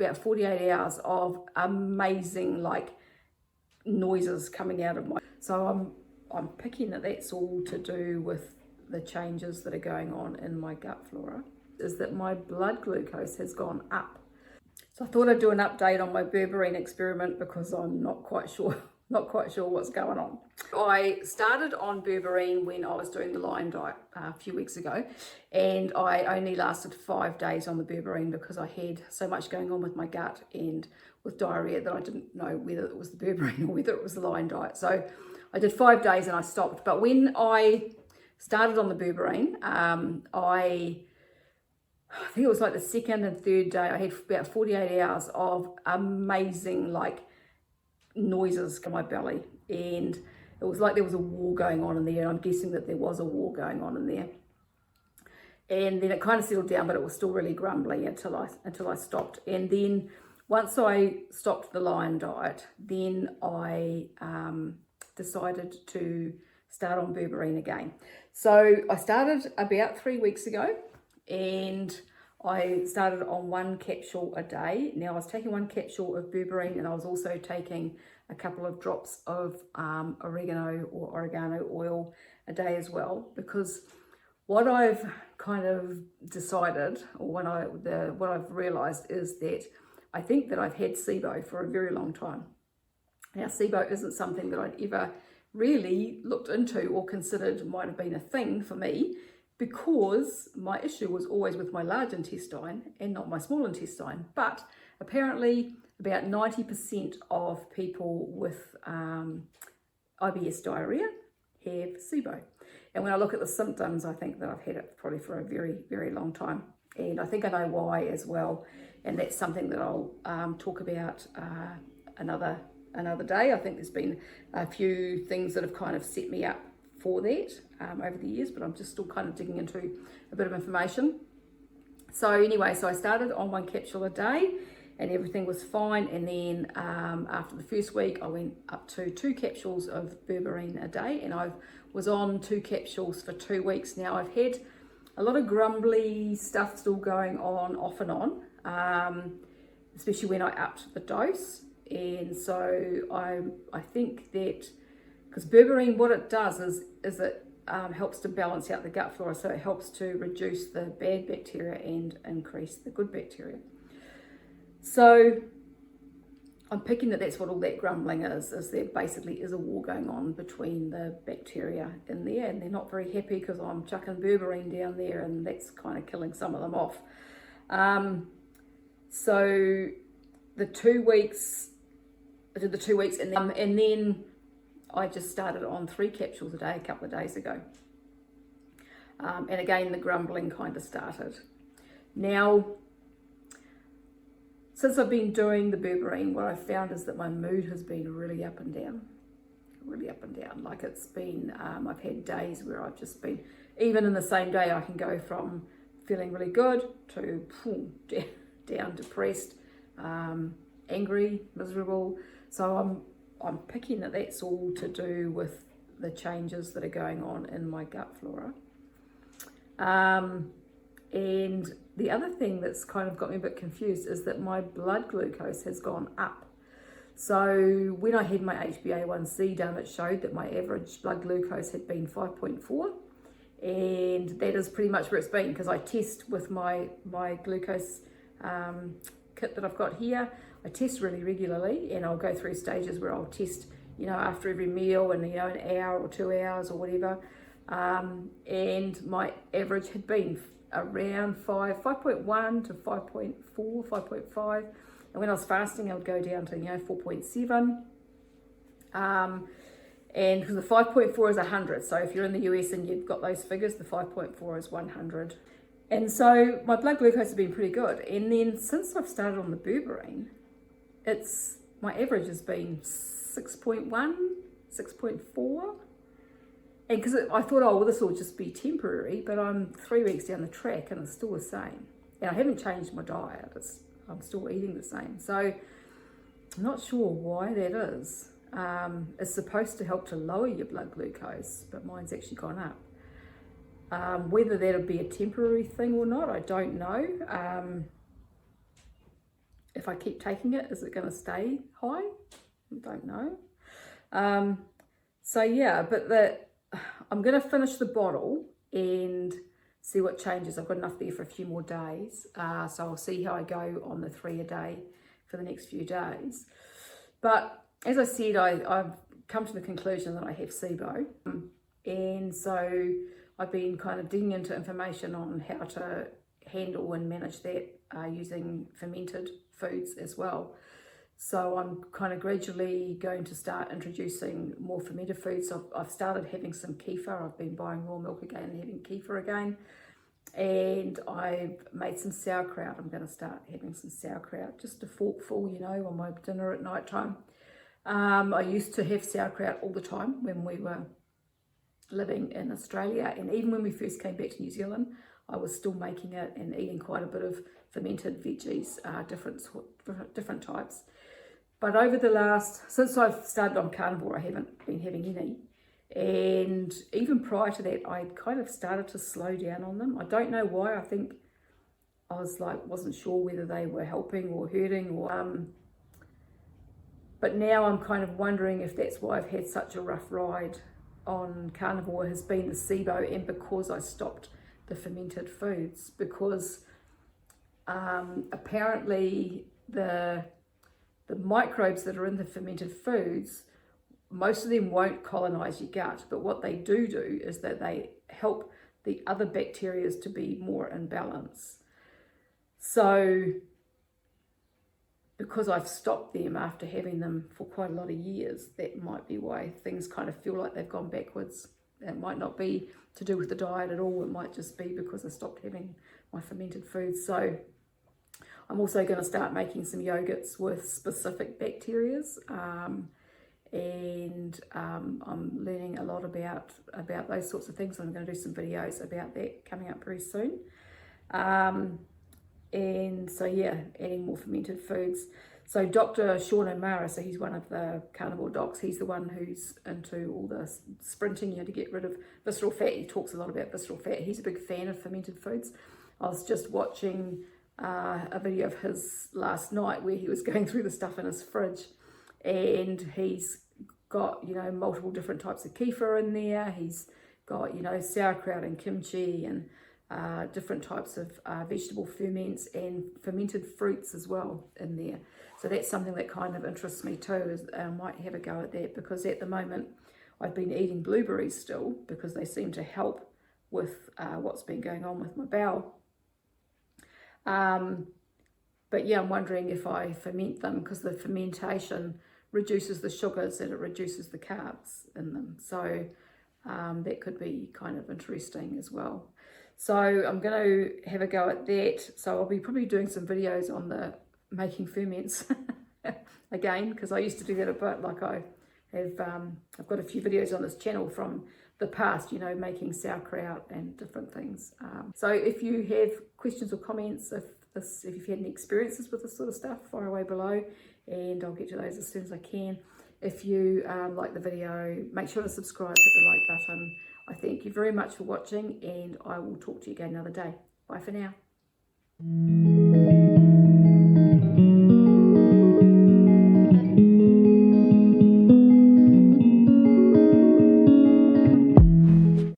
about 48 hours of amazing like noises coming out of my, so I'm picking that that's all to do with the changes that are going on in my gut flora, is that my blood glucose has gone up. So I thought I'd do an update on my Berberine experiment because I'm not quite sure what's going on. I started on Berberine when I was doing the Lion diet a few weeks ago, and I only lasted 5 days on the Berberine because I had so much going on with my gut and with diarrhea that I didn't know whether it was the Berberine or whether it was the Lion diet. So I did 5 days and I stopped. But when I started on the Berberine, I think it was like the second and third day, I had about 48 hours of amazing like noises in my belly, and it was like there was a war going on in there, and I'm guessing that there was a war going on in there. And then it kind of settled down, but it was still really grumbly until I stopped. And then once I stopped the Lion diet, then I decided to start on Berberine again. So I started about 3 weeks ago, and I started on 1 capsule a day. Now I was taking 1 capsule of Berberine, and I was also taking a couple of drops of oregano oil a day as well, because what I've kind of decided, or what I've realized, is that I think that I've had SIBO for a very long time. Now SIBO isn't something that I'd ever really looked into or considered might have been a thing for me, because my issue was always with my large intestine and not my small intestine. But apparently about 90% of people with IBS diarrhea have SIBO. And when I look at the symptoms, I think that I've had it probably for a very, very long time. And I think I know why as well. And that's something that I'll talk about another day. I think there's been a few things that have kind of set me up for that over the years, but I'm just still kind of digging into a bit of information. So anyway, so I started on 1 capsule a day and everything was fine. And then after the first week, I went up to 2 capsules of Berberine a day, and I was on 2 capsules for 2 weeks. Now I've had a lot of grumbly stuff still going on off and on, especially when I upped the dose. And so I think that, because Berberine, what it does is it helps to balance out the gut flora, so it helps to reduce the bad bacteria and increase the good bacteria. So I'm picking that that's what all that grumbling is there basically is a war going on between the bacteria in there, and they're not very happy because I'm chucking Berberine down there, and that's kind of killing some of them off. So the 2 weeks, I did the 2 weeks, and then I just started on 3 capsules a day a couple of days ago. And again, the grumbling kind of started. Now, since I've been doing the Berberine, what I've found is that my mood has been really up and down. Like it's been, I've had days where I've just been, even in the same day, I can go from feeling really good to down depressed, angry, miserable. So I'm picking that that's all to do with the changes that are going on in my gut flora. And the other thing that's kind of got me a bit confused is that my blood glucose has gone up. So when I had my HbA1c done, it showed that my average blood glucose had been 5.4. And that is pretty much where it's been, because I test with my glucose kit that I've got here. I test really regularly, and I'll go through stages where I'll test, after every meal and, an hour or 2 hours or whatever. And my average had been around 5.1 to 5.4, 5.5. And when I was fasting, I would go down to, 4.7. And because the 5.4 is 100. So if you're in the US and you've got those figures, the 5.4 is 100. And so my blood glucose has been pretty good. And then since I've started on the Berberine, my average has been 6.1, 6.4. And because I thought, this will just be temporary, but I'm 3 weeks down the track and it's still the same. And I haven't changed my diet. I'm still eating the same. So I'm not sure why that is. It's supposed to help to lower your blood glucose, but mine's actually gone up. Whether that'll be a temporary thing or not, I don't know. if I keep taking it, is it going to stay high? I don't know. So yeah, but I'm going to finish the bottle and see what changes. I've got enough there for a few more days. So I'll see how I go on the 3 a day for the next few days. But as I said, I've come to the conclusion that I have SIBO. And so I've been kind of digging into information on how to handle and manage that using fermented foods as well. So I'm kind of gradually going to start introducing more fermented foods. I've started having some kefir. I've been buying raw milk again and having kefir again. And I've made some sauerkraut. I'm going to start having some sauerkraut, just a forkful, you know, on my dinner at night time. I used to have sauerkraut all the time when we were living in Australia, and even when we first came back to New Zealand, I was still making it and eating quite a bit of fermented veggies, different types. But over the since I've started on carnivore, I haven't been having any. And even prior to that, I kind of started to slow down on them. I don't know why. I think I wasn't sure whether they were helping or hurting, or but now I'm kind of wondering if that's why I've had such a rough ride on carnivore, has been the SIBO, and because I stopped the fermented foods, because apparently the microbes that are in the fermented foods, most of them won't colonize your gut, but what they do is that they help the other bacteria to be more in balance. So because I've stopped them after having them for quite a lot of years, that might be why things kind of feel like they've gone backwards. It might not be to do with the diet at all. It might just be because I stopped having my fermented foods. So I'm also going to start making some yogurts with specific bacterias, and I'm learning a lot about those sorts of things. I'm going to do some videos about that coming up very soon. And so yeah, adding more fermented foods. So Dr. Sean O'Mara, so he's one of the carnivore docs, he's the one who's into all the sprinting, you know, to get rid of visceral fat. He talks a lot about visceral fat. He's a big fan of fermented foods. I was just watching a video of his last night where he was going through the stuff in his fridge, and he's got, you know, multiple different types of kefir in there. He's got, you know, sauerkraut and kimchi and different types of vegetable ferments and fermented fruits as well in there. So that's something that kind of interests me too, is I might have a go at that, because at the moment I've been eating blueberries still because they seem to help with what's been going on with my bowel. But yeah, I'm wondering if I ferment them, because the fermentation reduces the sugars and it reduces the carbs in them. So that could be kind of interesting as well. So I'm going to have a go at that. So I'll be probably doing some videos on the making ferments again, because I used to do that a bit. Like I've got a few videos on this channel from the past, you know, making sauerkraut and different things. So if you have questions or comments, if you've had any experiences with this sort of stuff, fire away below and I'll get to those as soon as I can. If you like the video, make sure to subscribe, hit the like button. I thank you very much for watching, and I will talk to you again another day. Bye for now.